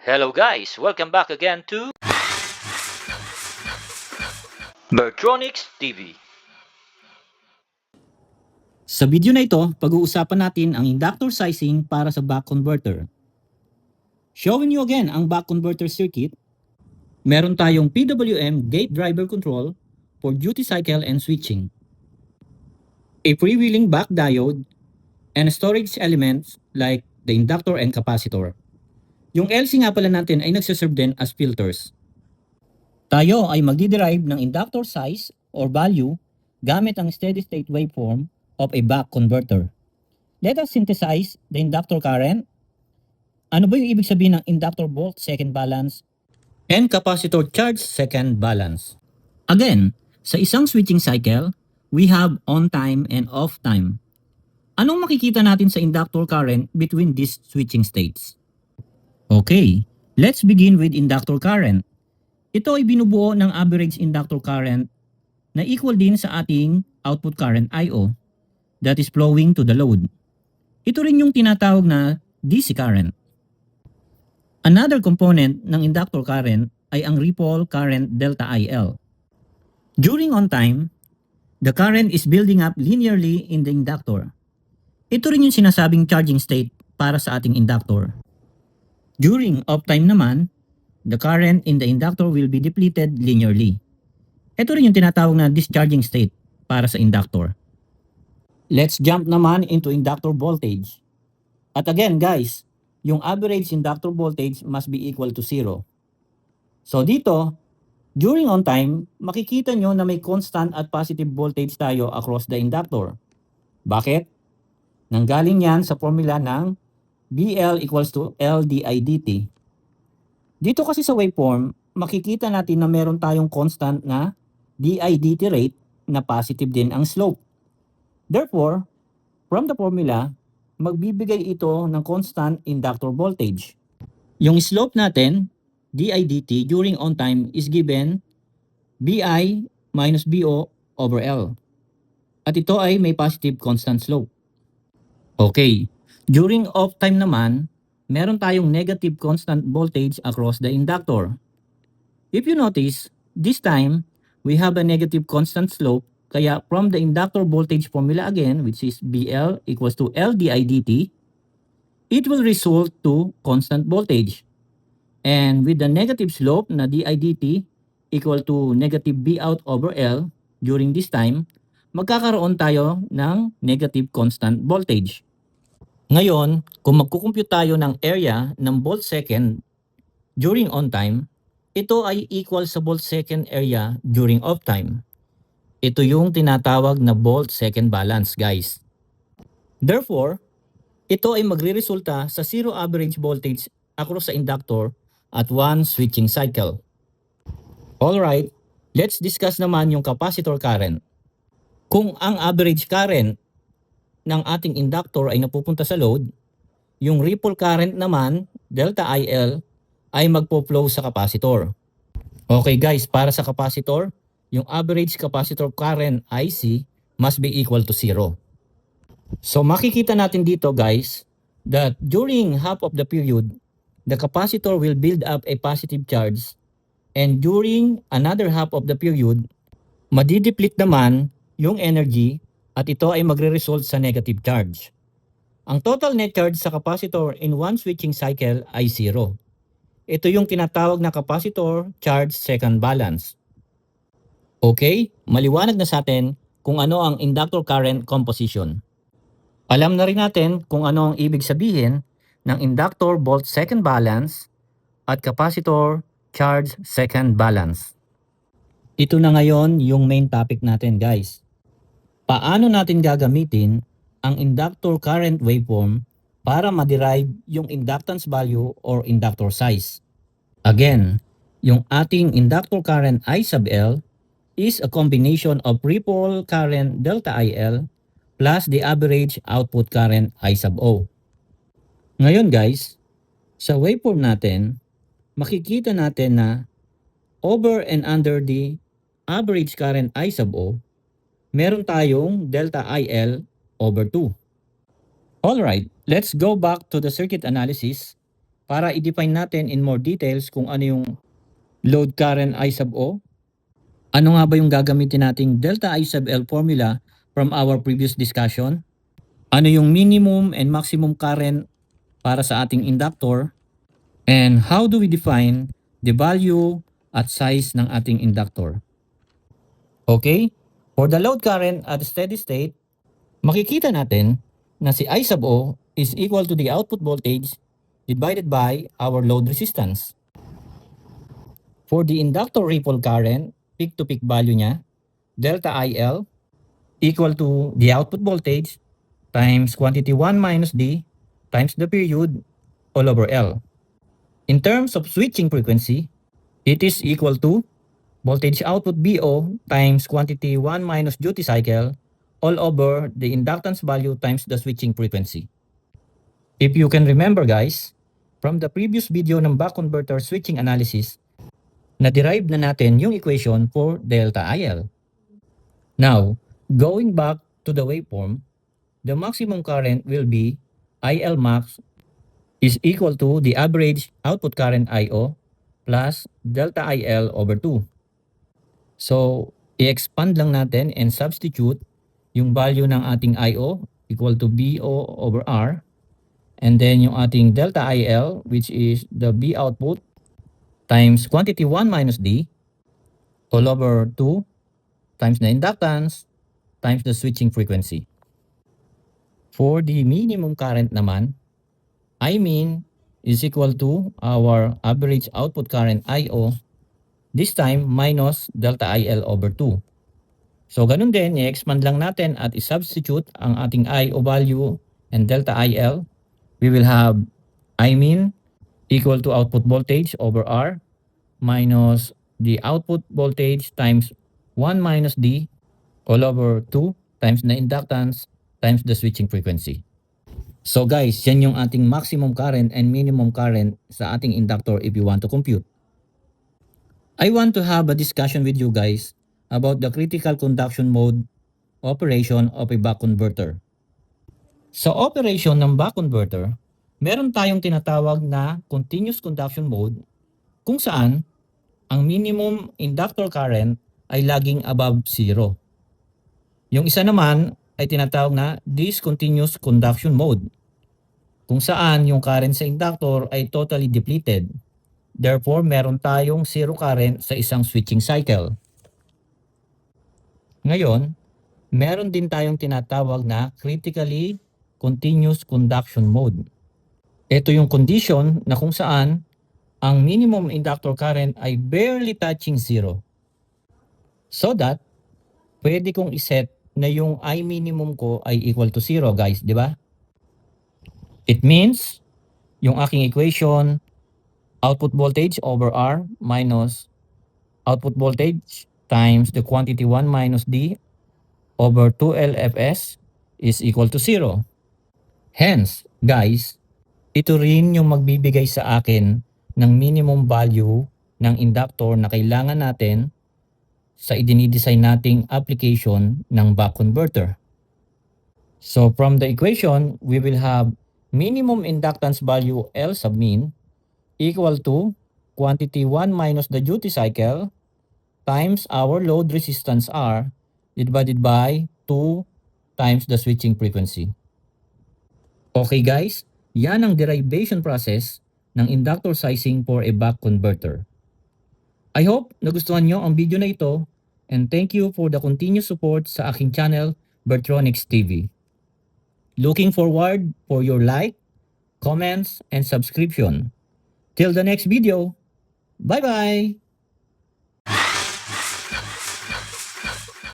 Hello guys! Welcome back again to Bertronics TV. Sa video na ito, pag-uusapan natin ang inductor sizing para sa buck converter. Showing you again ang buck converter circuit. Meron tayong PWM gate driver control for duty cycle and switching. A freewheeling buck diode and storage elements like the inductor and capacitor. Yung LC nga pala natin ay nagsiserve din as filters. Tayo ay magdi-derive ng inductor size or value gamit ang steady state waveform of a buck converter. Let us synthesize the inductor current. Ano ba yung ibig sabihin ng inductor volt second balance and capacitor charge second balance? Again, sa isang switching cycle, we have on time and off time. Anong makikita natin sa inductor current between these switching states? Okay, let's begin with inductor current. Ito ay binubuo ng average inductor current na equal din sa ating output current I.O. that is flowing to the load. Ito rin yung tinatawag na DC current. Another component ng inductor current ay ang ripple current delta IL. During on time, the current is building up linearly in the inductor. Ito rin yung sinasabing charging state para sa ating inductor. During off time naman, the current in the inductor will be depleted linearly. Ito rin yung tinatawag na discharging state para sa inductor. Let's jump naman into inductor voltage. At again guys, yung average inductor voltage must be equal to 0. So dito, during on time, makikita nyo na may constant at positive voltage tayo across the inductor. Bakit? Nanggaling yan sa formula ng BL equals to L didt. Dito kasi sa waveform, makikita natin na meron tayong constant na didt rate na positive din ang slope. Therefore, from the formula, magbibigay ito ng constant inductor voltage. Yung slope natin, didt during on time is given Bi minus Bo over L. At ito ay may positive constant slope. Okay, during off time naman, meron tayong negative constant voltage across the inductor. If you notice, this time, we have a negative constant slope. Kaya from the inductor voltage formula again, which is BL equals to L didt, it will result to constant voltage. And with the negative slope na didt equal to negative B out over L during this time, magkakaroon tayo ng negative constant voltage. Ngayon, kung magkukompute tayo ng area ng volt second during on time, ito ay equal sa volt second area during off time. Ito yung tinatawag na volt second balance, guys. Therefore, ito ay magre-resulta sa zero average voltage across sa inductor at one switching cycle. Alright, let's discuss naman yung capacitor current. Kung ang average current ng ating inductor ay napupunta sa load, yung ripple current naman, delta IL, ay magpo-flow sa capacitor. Okay guys, para sa capacitor, yung average capacitor current IC must be equal to 0. So makikita natin dito guys, that during half of the period, the capacitor will build up a positive charge, and during another half of the period, madideplete naman yung energy at ito ay magre-result sa negative charge. Ang total net charge sa capacitor in one switching cycle ay 0. Ito yung tinatawag na capacitor charge second balance. Okay, maliwanag na sa atin kung ano ang inductor current composition. Alam na rin natin kung ano ang ibig sabihin ng inductor volt second balance at capacitor charge second balance. Ito na ngayon yung main topic natin guys. Paano natin gagamitin ang inductor current waveform para ma-derive yung inductance value or inductor size? Again, yung ating inductor current I sub L is a combination of ripple current delta IL plus the average output current I sub O. Ngayon guys, sa waveform natin, makikita natin na over and under the average current I sub O, meron tayong delta IL over 2. Alright, let's go back to the circuit analysis para i-define natin in more details kung ano yung load current I sub O. Ano nga ba yung gagamitin nating delta I sub L formula from our previous discussion? Ano yung minimum and maximum current para sa ating inductor? And how do we define the value at size ng ating inductor? Okay, for the load current at steady state, makikita natin na si I sub O is equal to the output voltage divided by our load resistance. For the inductor ripple current, peak-to-peak value niya, delta IL equal to the output voltage times quantity 1 minus D times the period all over L. In terms of switching frequency, it is equal to voltage output BO times quantity 1 minus duty cycle all over the inductance value times the switching frequency. If you can remember guys, from the previous video ng buck converter switching analysis, na-derive na natin yung equation for delta IL. Now, going back to the waveform, the maximum current will be IL max is equal to the average output current IO plus delta IL over 2. So, i-expand lang natin and substitute yung value ng ating IO equal to BO over R. And then yung ating delta IL, which is the B output times quantity 1 minus D all over 2 times the inductance times the switching frequency. For the minimum current naman, I mean is equal to our average output current IO, this time minus delta IL over 2. So ganun din, i-expand lang natin at i-substitute ang ating IO value and delta IL. We will have I mean equal to output voltage over R minus the output voltage times 1 minus D all over 2 times the inductance times the switching frequency. So guys, yan yung ating maximum current and minimum current sa ating inductor if you want to compute. I want to have a discussion with you guys about the critical conduction mode operation of a buck converter. Sa operation ng buck converter, meron tayong tinatawag na continuous conduction mode kung saan ang minimum inductor current ay laging above 0. Yung isa naman ay tinatawag na discontinuous conduction mode kung saan yung current sa inductor ay totally depleted. Therefore, meron tayong zero current sa isang switching cycle. Ngayon, meron din tayong tinatawag na critically continuous conduction mode. Ito yung condition na kung saan ang minimum inductor current ay barely touching 0. So that, pwede kong iset na yung I minimum ko ay equal to 0 guys, di ba? It means, yung aking equation, output voltage over R minus output voltage times the quantity 1 minus D over 2LFS is equal to 0. Hence, guys, ito rin yung magbibigay sa akin ng minimum value ng inductor na kailangan natin sa idinidesign nating application ng buck converter. So from the equation, we will have minimum inductance value L sub min equal to quantity 1 minus the duty cycle times our load resistance R divided by 2 times the switching frequency. Okay guys, yan ang derivation process ng inductor sizing for a buck converter. I hope nagustuhan nyo ang video na ito and thank you for the continued support sa aking channel, Bertronics TV. Looking forward for your like, comments, and subscription. Till the next video, bye-bye!